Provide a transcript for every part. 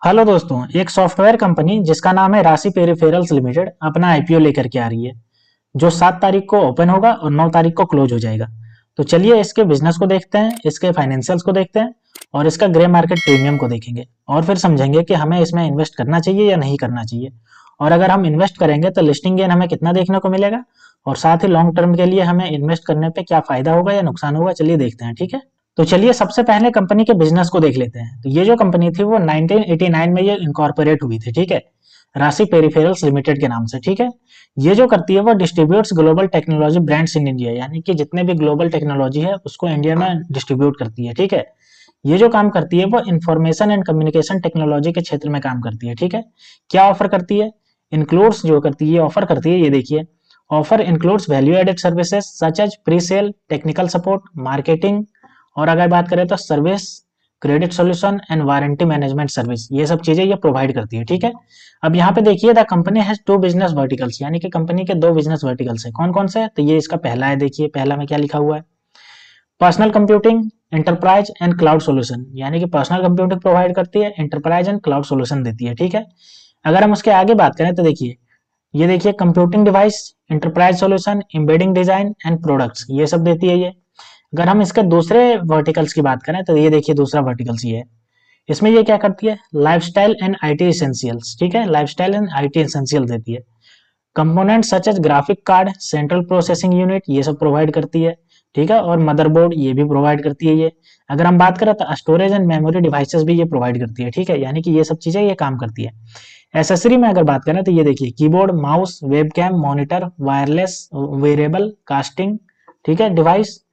Hello दोस्तों, एक software company जिसका नाम है राशि पेरिफेरल्स लिमिटेड अपना आईपीओ लेकर के आ रही है, जो 7 तारीख को ओपन होगा और 9 तारीख को क्लोज हो जाएगा। तो चलिए इसके बिजनेस को देखते हैं, इसके फाइनेंशियल्स को देखते हैं और इसका ग्रे मार्केट प्रीमियम को देखेंगे और फिर समझेंगे कि हमें इसमें इन्वेस्ट करना चाहिए या नहीं करना चाहिए। और अगर हम इन्वेस्ट करेंगे तो लिस्टिंग गेन हमें कितना देखने को मिलेगा और साथ ही लॉन्ग टर्म के लिए हमें इन्वेस्ट करने पे क्या फायदा होगा या नुकसान होगा, चलिए देखते हैं। ठीक है, तो चलिए सबसे पहले कंपनी के बिजनेस को देख लेते हैं। तो ये जो कंपनी थी वो 1989 में ये इनकॉर्पोरेट हुई थी। ठीक है, राशि पेरिफेरल्स लिमिटेड के नाम से। ठीक है, ये जो करती है वो distributes global technology brands in India, यानी कि जितने भी ग्लोबल टेक्नोलॉजी है उसको इंडिया में डिस्ट्रीब्यूट करती है। ठीक है, ये जो काम करती है वो इंफॉर्मेशन एंड कम्युनिकेशन टेक्नोलॉजी के क्षेत्र में काम करती है। ठीक है, क्या ऑफर करती है? इंक्लूड्स जो करती है, ऑफर करती है, ये देखिए, offer includes value added services such as pre sale, technical support, marketing, और अगर बात करें तो service, credit solution and warranty management service, ये सब चीजें ये प्रोवाइड करती है। ठीक है, अब यहाँ पे देखिए the company has two business verticals, यानी कि कंपनी के दो बिजनेस वर्टिकल्स है। कौन कौन से? तो ये इसका पहला है, देखिए पहला में क्या लिखा हुआ है, personal computing, enterprise and cloud solution, यानी कि पर्सनल कंप्यूटिंग प्रोवाइड करती है, एंटरप्राइज एंड क्लाउड सॉल्यूशन देती है। ठीक है, अगर हम उसके आगे बात करें तो देखिए, ये देखिए computing device, enterprise solution, embedding design and products, ये सब देती है ये। अगर हम इसके दूसरे वर्टिकल्स की बात करें तो ये देखिए दूसरा वर्टिकल्स ये है, इसमें ये क्या करती है, लाइफस्टाइल एंड आईटी एसेंशियल्स। ठीक है, लाइफस्टाइल एंड आईटी एसेंशियल देती है। Component such as graphic card, central processing unit, ये सब प्रोवाइड करती है। ठीक है, और मदरबोर्ड ये भी प्रोवाइड करती है ये। अगर हम बात करें तो स्टोरेज एंड मेमोरी डिवाइसेस भी ये प्रोवाइड करती है। ठीक है, यानी कि ये सब चीजें ये काम करती है। एसेसरी में अगर बात करें तो ये देखिए, keyboard, mouse, webcam, monitor, wireless wearable casting, ठीक है, device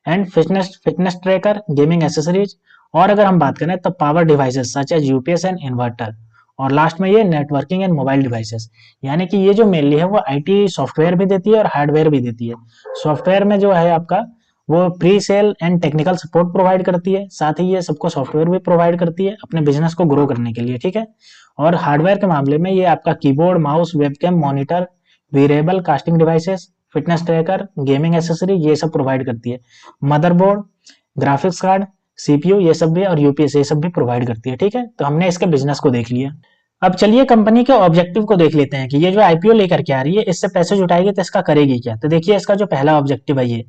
and fitness fitness tracker, gaming accessories, और अगर हम बात करें तो power devices such as UPS and inverter, और लास्ट में ये नेटवर्किंग एंड मोबाइल डिवाइसेस। यानी कि ये जो मेनली है वो आईटी सॉफ्टवेयर भी देती है और हार्डवेयर भी देती है। सॉफ्टवेयर में जो है आपका वो pre sale and technical support provide करती है, साथ ही ये सबको सॉफ्टवेयर भी प्रोवाइड करती है अपने बिजनेस को ग्रो करने के लिए। ठीक है, और हार्डवेयर के मामले में ये आपका keyboard, mouse, webcam, monitor, variable casting devices, fitness tracker, gaming accessory, ये सब प्रोवाइड करती है। मदरबोर्ड, ग्राफिक्स कार्ड, सीपीयू, ये सब भी, और यूपीएस, ये सब भी प्रोवाइड करती है। ठीक है, तो हमने इसके बिजनेस को देख लिया। अब चलिए कंपनी के ऑब्जेक्टिव को देख लेते हैं कि ये जो आईपीओ लेकर के आ रही है इससे पैसे जुटाएगी तो इसका करेगी क्या। तो देखिए इसका जो पहला ऑब्जेक्टिव है, ये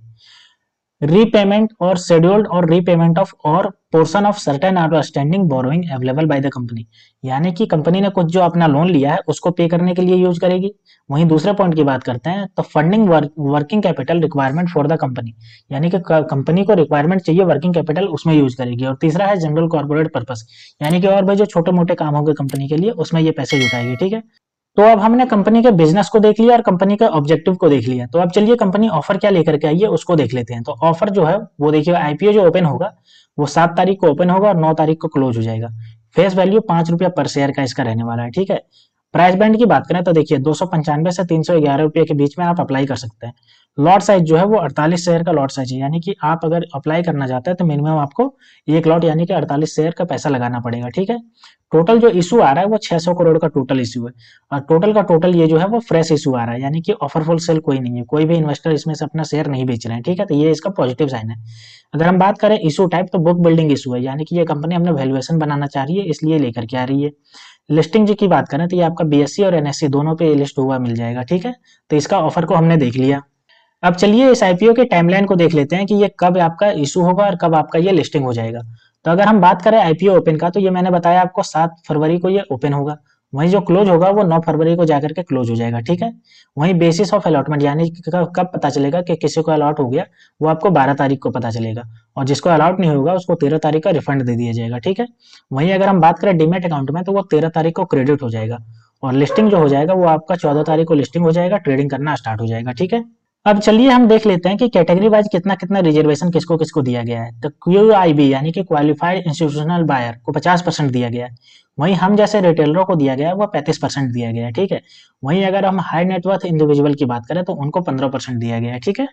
रीपेमेंट और शेड्यूल्ड और रीपेमेंट ऑफ और portion of certain outstanding borrowing available by the company, यानी कि कंपनी ने कुछ जो अपना लोन लिया है उसको पे करने के लिए यूज करेगी। वहीं दूसरे पॉइंट की बात करते हैं तो funding working capital requirement for the company, यानी कि कंपनी को रिक्वायरमेंट चाहिए वर्किंग कैपिटल, उसमें यूज करेगी। और तीसरा है जनरल कॉर्पोरेट पर्पस, यानी कि और भी जो छोटे मोटे काम होंगे कंपनी के लिए उसमें ये पैसे जुटाएगी। ठीक है, तो अब हमने कंपनी के बिजनेस को देख लिया और कंपनी के ऑब्जेक्टिव को देख लिया। तो अब चलिए कंपनी ऑफर क्या लेकर के आई है उसको देख लेते हैं। तो ऑफर जो है वो देखिए, आईपीओ जो ओपन होगा वो 7 तारीख को ओपन होगा और 9 तारीख को क्लोज हो जाएगा। फेस वैल्यू ₹5 पर शेयर का इसका रहने वाला है। ठीक है, प्राइस बैंड की बात करें तो देखिए 295 से ₹311 के बीच में आप अप्लाई कर सकते हैं। लॉट साइज जो है वो 48 शेयर का लॉट साइज है, यानी कि आप अगर अप्लाई करना चाहते हैं तो मिनिमम आपको एक लॉट यानी कि 48 शेयर का पैसा लगाना पड़ेगा। ठीक है, टोटल जो इशू आ रहा है वो 600 करोड़ का टोटल इशू है, और टोटल का टोटल ये जो है वो फ्रेश इशू आ रहा है, यानी कि ऑफरफुल सेल कोई नहीं है, कोई भी इन्वेस्टर इसमें से अपना शेयर नहीं बेच रहे हैं। ठीक है, तो ये इसका पॉजिटिव साइन है। अगर हम बात करें इशू टाइप तो बुक बिल्डिंग इशू है, यानी कि ये कंपनी अपना वैल्यूएशन बनाना चाह रही है इसलिए लेकर के आ रही है। लिस्टिंग जी की बात करें तो ये आपका बीएससी और एनएससी दोनों पे लिस्ट हुआ मिल जाएगा। ठीक है, तो इसका ऑफर को हमने देख लिया। अब चलिए इस आईपीओ के टाइमलाइन को देख लेते हैं कि ये कब आपका इशू होगा और कब आपका ये लिस्टिंग हो जाएगा। तो अगर हम बात करें आईपीओ ओपन का तो ये मैंने बताया आपको 7 फरवरी को ये ओपन होगा, वहीं जो क्लोज होगा वो 9 फरवरी को जाकर के क्लोज हो जाएगा। ठीक है, वहीं बेसिस ऑफ अलॉटमेंट, यानी कि कब पता चलेगा कि किसी को अलॉट हो गया, वो आपको 12 तारीख को पता चलेगा, और जिसको अलॉट नहीं होगा उसको 13 तारीख का रिफंड दे दिया जाएगा। ठीक है, वहीं अगर हम बात करें डीमेट अकाउंट में तो वो 13 तारीख को क्रेडिट हो जाएगा, और लिस्टिंग जो हो जाएगा वो आपका 14 तारीख को लिस्टिंग हो जाएगा, ट्रेडिंग करना स्टार्ट हो जाएगा। ठीक है, अब चलिए हम देख लेते हैं कि कैटेगरी वाइज कितना कितना रिजर्वेशन किसको किसको दिया गया है। तो क्यूआईबी यानी कि क्वालिफाइड इंस्टीट्यूशनल बायर को 50% दिया गया है, वहीं हम जैसे रिटेलरों को दिया गया है वो 35% दिया गया है। ठीक है, वहीं अगर हम हाई नेटवर्थ इंडिविजुअल की बात करें तो उनको 15% दिया गया है। ठीक है,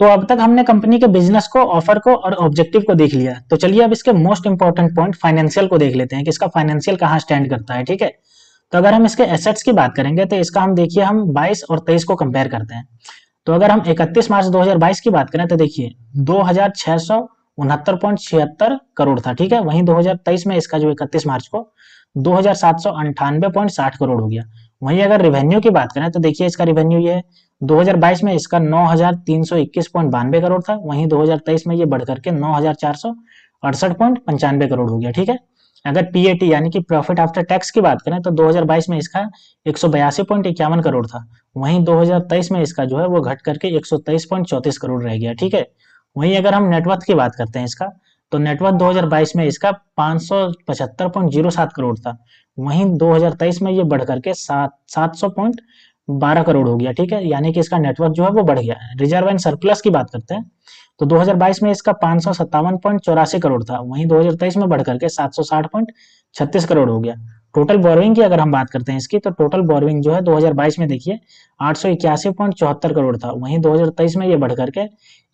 तो अब तक हमने कंपनी के बिजनेस को, ऑफर को और ऑब्जेक्टिव को देख लिया। तो चलिए अब इसके मोस्ट इंपॉर्टेंट पॉइंट फाइनेंशियल को देख लेते हैं कि इसका फाइनेंशियल कहाँ स्टैंड करता है। ठीक है, तो अगर हम इसके एसेट्स की बात करेंगे तो इसका हम देखिए, हम 22 और 23 को कंपेयर करते हैं। तो अगर हम 31 मार्च 2022 की बात करें तो देखिए 2669.76 करोड़ था। ठीक है, वहीं 2023 में इसका जो 31 मार्च को 2798.60 करोड़ हो गया। वहीं अगर रिवेन्यू की बात करें तो देखिए इसका रिवेन्यू ये है, 2022 में इसका 9321.92 करोड़ था, वहीं 2023 में ये बढ़कर के 9468.95 करोड़ हो गया। ठीक है, अगर पीएटी यानी कि प्रॉफिट आफ्टर टैक्स की बात करें तो 2022 में इसका 182.51 करोड़ था, वहीं 2023 में इसका जो है वो घट करके 123.34 करोड़ रह गया। ठीक है, वहीं अगर हम नेटवर्थ की बात करते हैं इसका, तो नेटवर्थ 2022 में इसका 575.07 करोड़ था, वहीं 2023 में ये बढ़ करके 700.12 करोड़ हो गया। ठीक है, यानी कि इसका नेटवर्थ जो है वो बढ़ गया। रिजर्व एंड सरप्लस की बात करते हैं तो 2022 में इसका 557.84 करोड़ था, वहीं 2023 में बढ़ करके 760.36 करोड़ हो गया। टोटल बोरोइंग की अगर हम बात करते हैं इसकी, तो टोटल बोरोइंग जो है 2022 में देखिए 881.74 करोड़ था, वहीं 2023 में ये बढ़ करके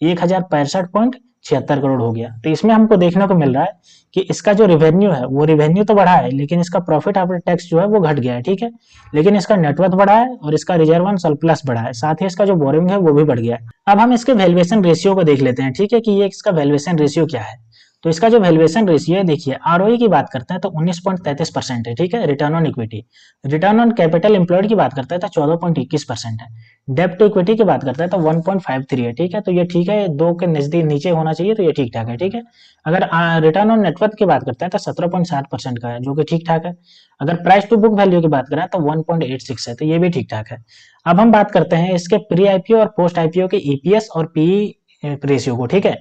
1065.76 करोड़ हो गया। तो इसमें हमको देखने को मिल रहा है कि इसका जो रिवेन्यू है वो रिवेन्यू तो बढ़ा है, लेकिन इसका प्रॉफिट आफ्टर टैक्स जो है वो घट गया है। ठीक है, लेकिन इसका नेटवर्थ बढ़ा है और इसका रिजर्व एंड सरप्लस बढ़ा है, साथ ही इसका जो बोरोइंग है वो भी बढ़ गया है। अब हम इसके वैल्यूएशन रेशियो को देख लेते हैं। ठीक है, कि ये इसका वैल्यूएशन रेशियो क्या है। तो इसका जो वैल्यूएशन रेशियो है, देखिए आरओई की बात करते हैं तो 19.33% है। ठीक है, return on equity. Return on capital employed की बात करते हैं तो 14.21% है। डेब्ट टू इक्विटी की बात करते हैं तो 1.53 है। ठीक है, तो ये ठीक है, 2 के नजदीक नीचे होना चाहिए, तो ये ठीक ठाक है। ठीक है, अगर रिटर्न ऑन नेटवर्थ की बात करते हैं तो 17.60% का है, जो कि ठीक ठाक है। अगर प्राइस टू बुक वैल्यू की बात करें तो 1.86 है, तो ये भी ठीक ठाक है। अब हम बात करते हैं इसके प्री आईपीओ और पोस्ट आईपीओ के ईपीएस और पीई रेशियो को। ठीक है,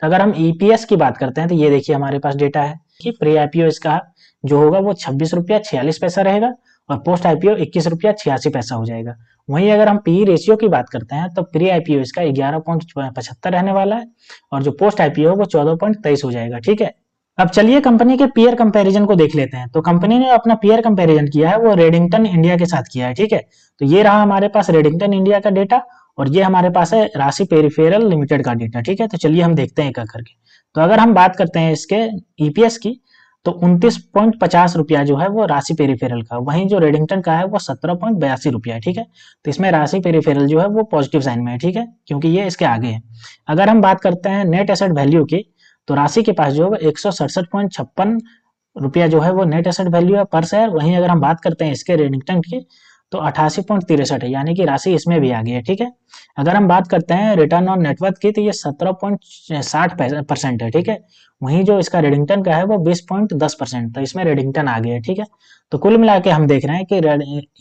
तो अगर हम ईपीएस की बात करते हैं तो ये देखिए हमारे पास डेटा है कि प्री आईपीओ इसका जो होगा वो 26 रुपया 46 पैसा रहेगा और पोस्ट आईपीओ 21 रुपया 86 पैसा हो जाएगा। वहीं अगर हम पीई रेशियो की बात करते हैं तो प्री आईपीओ इसका 11.75 रहने वाला है और जो पोस्ट आईपीओ है वो 14.23 हो जाएगा। ठीक है, अब चलिए कंपनी के पीयर कंपैरिजन को देख लेते हैं। तो कंपनी ने अपना पीयर कंपैरिजन किया है वो रेडिंगटन इंडिया के साथ किया है। ठीक है, तो ये रहा हमारे पास रेडिंगटन इंडिया का डेटा और ये हमारे पास है राशि पेरिफेरल लिमिटेड का डेटा। ठीक है, तो चलिए हम देखते हैं एक एक करके। तो अगर हम बात करते हैं इसके ईपीएस की, तो 29.50 रुपया जो है वो राशि पेरिफेरल का, वहीं जो रेडिंगटन का है वो 17.82 रुपया है। ठीक है, तो इसमें राशि पेरिफेरल जो है वो पॉजिटिव साइन में है। ठीक है, क्योंकि ये इसके आगे है। अगर हम बात करते हैं नेट एसेट वैल्यू की, तो राशि के पास जो है 167.56 रुपया जो है वो नेट एसेट वैल्यू है पर शेयर। वहीं अगर हम बात करते हैं इसके रेडिंगटन की, तो 88.63 है, यानी कि राशि इसमें भी आ गई है। ठीक है, अगर हम बात करते हैं रिटर्न ऑन नेटवर्थ की, तो ये 17.60% है। ठीक है, वहीं जो इसका रेडिंगटन का है वो 20.10%, तो इसमें रेडिंगटन आ गया है। ठीक है, तो कुल मिला के हम देख रहे हैं कि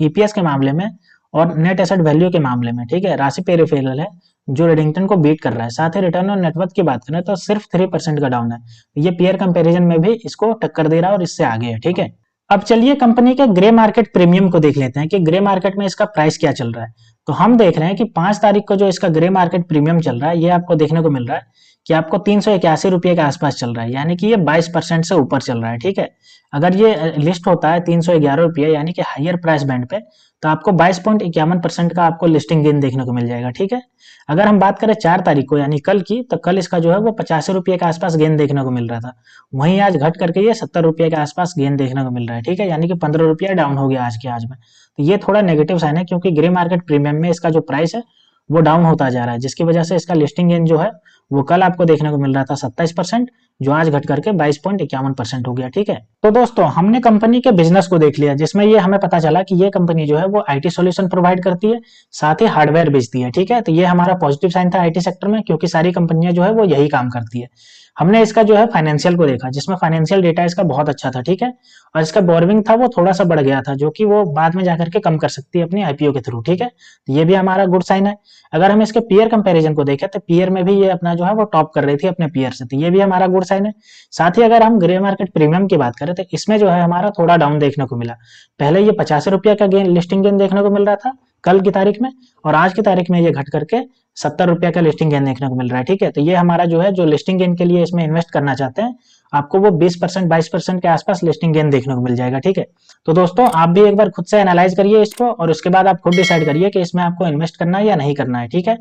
ईपीएस के मामले में और नेट एसेट वैल्यू के मामले में, ठीक है, राशि पेरिफेरल है जो रेडिंगटन को बीट कर रहा है। साथ ही रिटर्न ऑन नेटवर्थ की बात करें तो सिर्फ 3% का डाउन है, ये पीयर कंपैरिजन में भी इसको टक्कर दे रहा है और इससे आगे है। ठीक है, अब चलिए कंपनी के ग्रे मार्केट प्रीमियम को देख लेते हैं कि ग्रे मार्केट में इसका प्राइस क्या चल रहा है। तो हम देख रहे हैं कि 5 तारीख को जो इसका ग्रे मार्केट प्रीमियम चल रहा है, ये आपको देखने को मिल रहा है कि आपको 381 रुपये के आसपास चल रहा है, यानी कि ये 22% से ऊपर चल रहा है। ठीक है, अगर ये लिस्ट होता है 311 रुपये यानी कि हायर प्राइस बैंड पे, तो आपको 22.51% का आपको लिस्टिंग गेन देखने को मिल जाएगा। ठीक है, अगर हम बात करें 4 तारीख को यानी कल की, तो कल इसका जो है वो 85 रुपये के आसपास गेन देखने को मिल रहा था, वहीं आज घट करके ये 70 रुपये के आसपास गेन देखने को मिल रहा है। ठीक है, यानी कि 15 रुपया डाउन हो गया आज के आज में। तो ये थोड़ा नेगेटिव साइन है, क्योंकि ग्रे मार्केट प्रीमियम में इसका जो प्राइस है वो डाउन होता जा रहा है, जिसकी वजह से इसका लिस्टिंग गेन जो है वो कल आपको देखने को मिल रहा था 27%, जो आज घट करके 22.51% हो गया। ठीक है, तो दोस्तों हमने कंपनी के बिजनेस को देख लिया, जिसमें ये हमें पता चला कि ये कंपनी जो है वो आईटी सॉल्यूशन प्रोवाइड करती है, साथ ही हार्डवेयर बेचती है। ठीक है, तो ये हमारा पॉजिटिव साइन था आईटी सेक्टर में, क्योंकि सारी कंपनियां जो है वो यही काम करती है। हमने इसका जो है फाइनेंशियल को देखा, जिसमें फाइनेंशियल डेटा इसका बहुत अच्छा था। ठीक है, और इसका बोरविंग था वो थोड़ा सा बढ़ गया था, जो कि वो बाद में जाकर के कम कर सकती है अपनी आईपीओ के थ्रू। ठीक है, तो ये भी हमारा गुड साइन है। अगर हम इसके पीयर कंपैरिजन को देखें, तो पीयर में भी ये अपना जो है वो टॉप कर रही थी अपने पीयर से, तो ये भी हमारा गुड साइन है। साथ ही अगर हम ग्रे मार्केट प्रीमियम की बात करें, तो इसमें जो है हमारा थोड़ा डाउन देखने को मिला। पहले ये 85 रुपया का गेन लिस्टिंग गेन देखने को मिल रहा था कल की तारीख में, और आज की तारीख में ये घट करके 70 रुपया का लिस्टिंग गेन देखने को मिल रहा है। ठीक है, तो ये हमारा जो है जो लिस्टिंग गेन के लिए इसमें इन्वेस्ट करना चाहते हैं, आपको वो 20% 22% के आसपास लिस्टिंग गेन देखने को मिल जाएगा। ठीक है, तो दोस्तों आप भी एक बार खुद से एनालाइज करिए इसको, और उसके बाद आप खुद डिसाइड करिए कि इसमें आपको इन्वेस्ट करना है या नहीं करना है। ठीक है,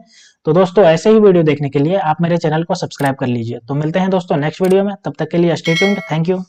तो दोस्तों ऐसे ही वीडियो देखने के लिए आप मेरे चैनल को सब्सक्राइब कर लीजिए। तो मिलते हैं दोस्तों नेक्स्ट वीडियो में, तब तक के लिए स्टे ट्यून्ड। Thank you.